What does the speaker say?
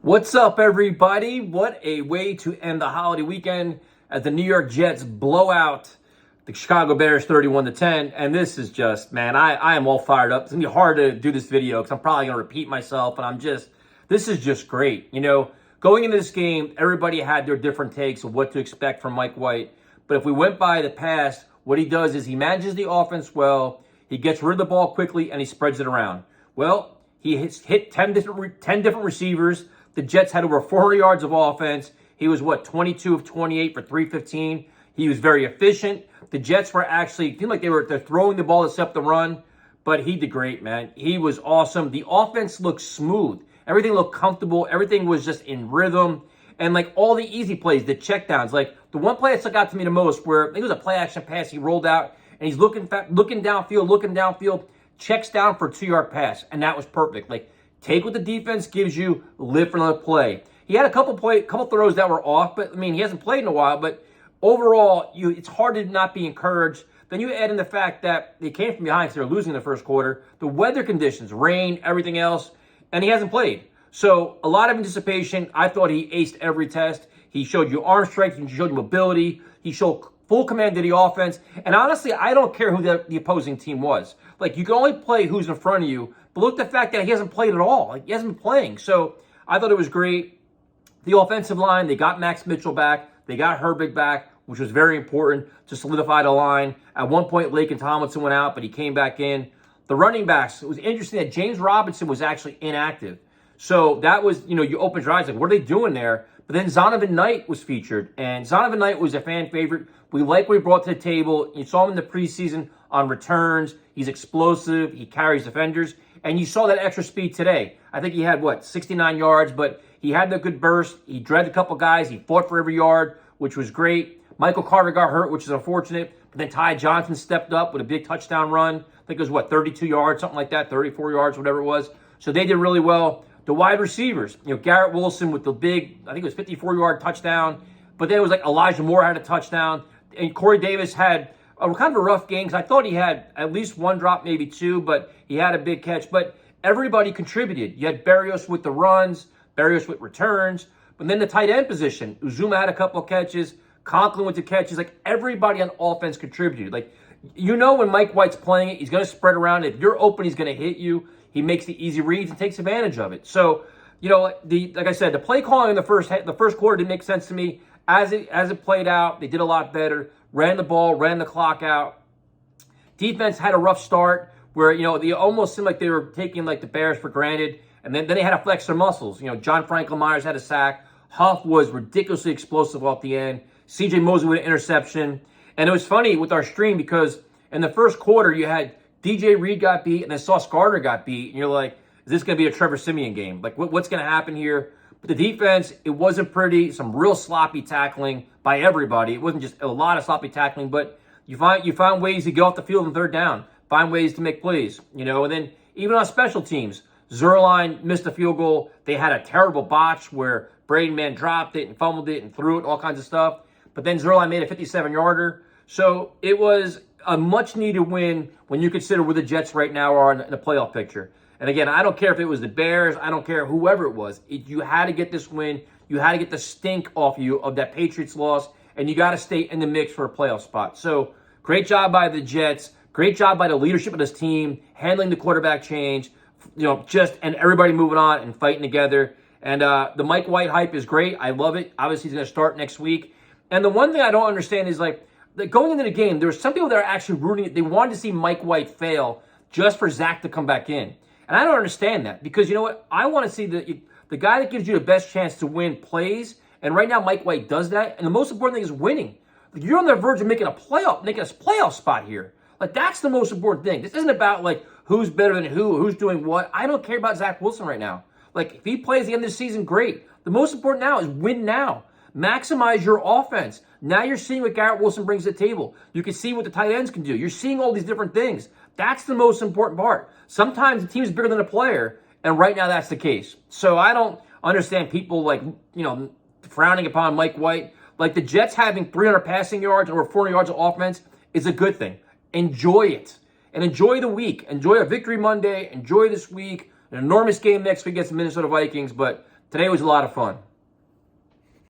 What's up, everybody? What a way to end the holiday weekend as the New York Jets blow out the Chicago Bears 31-10. And this is just, man, I am all fired up. It's going to be hard to do this video because I'm probably going to repeat myself. And this is just great. You know, going into this game, everybody had their different takes of what to expect from Mike White. But if we went by the past, what he does is he manages the offense well, he gets rid of the ball quickly, and he spreads it around. Well, he hit 10 different receivers. The Jets had over 400 yards of offense. He was, 22 of 28 for 315. He was very efficient. The Jets were actually, seemed like they're throwing the ball to set up the run, but he did great, man. He was awesome. The offense looked smooth. Everything looked comfortable. Everything was just in rhythm. And like all the easy plays, the checkdowns, like the one play that stuck out to me the most where I think it was a play action pass he rolled out and he's looking downfield, checks down for a 2-yard pass. And that was perfect. Like, take what the defense gives you, live for another play. He had a couple throws that were off, but I mean, he hasn't played in a while, but overall, it's hard to not be encouraged. Then you add in the fact that they came from behind because they were losing in the first quarter, the weather conditions, rain, everything else, and he hasn't played. So a lot of anticipation. I thought he aced every test. He showed you arm strength, he showed you mobility, he showed full command of the offense. And honestly, I don't care who the opposing team was. Like, you can only play who's in front of you, but look at the fact that he hasn't played at all. Like, he hasn't been playing. So I thought it was great. The offensive line, they got Max Mitchell back. They got Herbig back, which was very important to solidify the line. At one point, Laken Tomlinson went out, but he came back in. The running backs, it was interesting that James Robinson was actually inactive. So that was, you open your eyes, like, what are they doing there? But then Zonovan Knight was featured, and Zonovan Knight was a fan favorite. We like what he brought to the table. You saw him in the preseason on returns. He's explosive. He carries defenders. And you saw that extra speed today. I think he had, 69 yards, but he had the good burst. He dragged a couple guys. He fought for every yard, which was great. Michael Carter got hurt, which is unfortunate. But then Ty Johnson stepped up with a big touchdown run. I think it was, 32 yards, something like that, 34 yards, whatever it was. So they did really well. The wide receivers, Garrett Wilson with the big, I think it was 54-yard touchdown. But then it was like Elijah Moore had a touchdown. And Corey Davis had kind of a rough game because I thought he had at least one drop, maybe two, but he had a big catch. But everybody contributed. You had Berrios with the runs, Berrios with returns. But then the tight end position, Uzuma had a couple of catches, Conklin with the catches. Like, everybody on offense contributed. Like, when Mike White's playing it, he's going to spread around. If you're open, he's going to hit you. He makes the easy reads and takes advantage of it. So, like I said, the play calling in the first quarter didn't make sense to me. As it played out, they did a lot better. Ran the ball, ran the clock out. Defense had a rough start where, they almost seemed like they were taking, like, the Bears for granted. And then they had to flex their muscles. John Franklin Myers had a sack. Huff was ridiculously explosive off the end. C.J. Mosley with an interception. And it was funny with our stream because in the first quarter, you had DJ Reed got beat and then Sauce Gardner got beat. And you're like, is this going to be a Trevor Siemian game? Like, what's going to happen here? But the defense, it wasn't pretty. Some real sloppy tackling by everybody. It wasn't just a lot of sloppy tackling, but you find ways to get off the field on third down, find ways to make plays, And then even on special teams, Zerline missed a field goal. They had a terrible botch where Braden Mann dropped it and fumbled it and threw it, all kinds of stuff. But then Zerline made a 57-yarder. So it was a much-needed win when you consider where the Jets right now are in the playoff picture. And again, I don't care if it was the Bears. I don't care whoever it was. You had to get this win. You had to get the stink off you of that Patriots loss, and you got to stay in the mix for a playoff spot. So great job by the Jets. Great job by the leadership of this team, handling the quarterback change, and everybody moving on and fighting together. And the Mike White hype is great. I love it. Obviously, he's going to start next week. And the one thing I don't understand is, like going into the game, there were some people that are actually rooting it. They wanted to see Mike White fail just for Zach to come back in. And I don't understand that because, you know what? I want to see the guy that gives you the best chance to win plays. And right now, Mike White does that. And the most important thing is winning. Like, you're on the verge of making a playoff spot here. Like, that's the most important thing. This isn't about, like, who's better than who's doing what. I don't care about Zach Wilson right now. Like, if he plays the end of the season, great. The most important now is win now. Maximize your offense. Now you're seeing what Garrett Wilson brings to the table. You can see what the tight ends can do. You're seeing all these different things. That's the most important part. Sometimes the team is bigger than a player, and right now that's the case. So I don't understand people frowning upon Mike White. Like, the Jets having 300 passing yards or 400 yards of offense is a good thing. Enjoy it. And enjoy the week. Enjoy a victory Monday. Enjoy this week. An enormous game next week against the Minnesota Vikings. But Today was a lot of fun.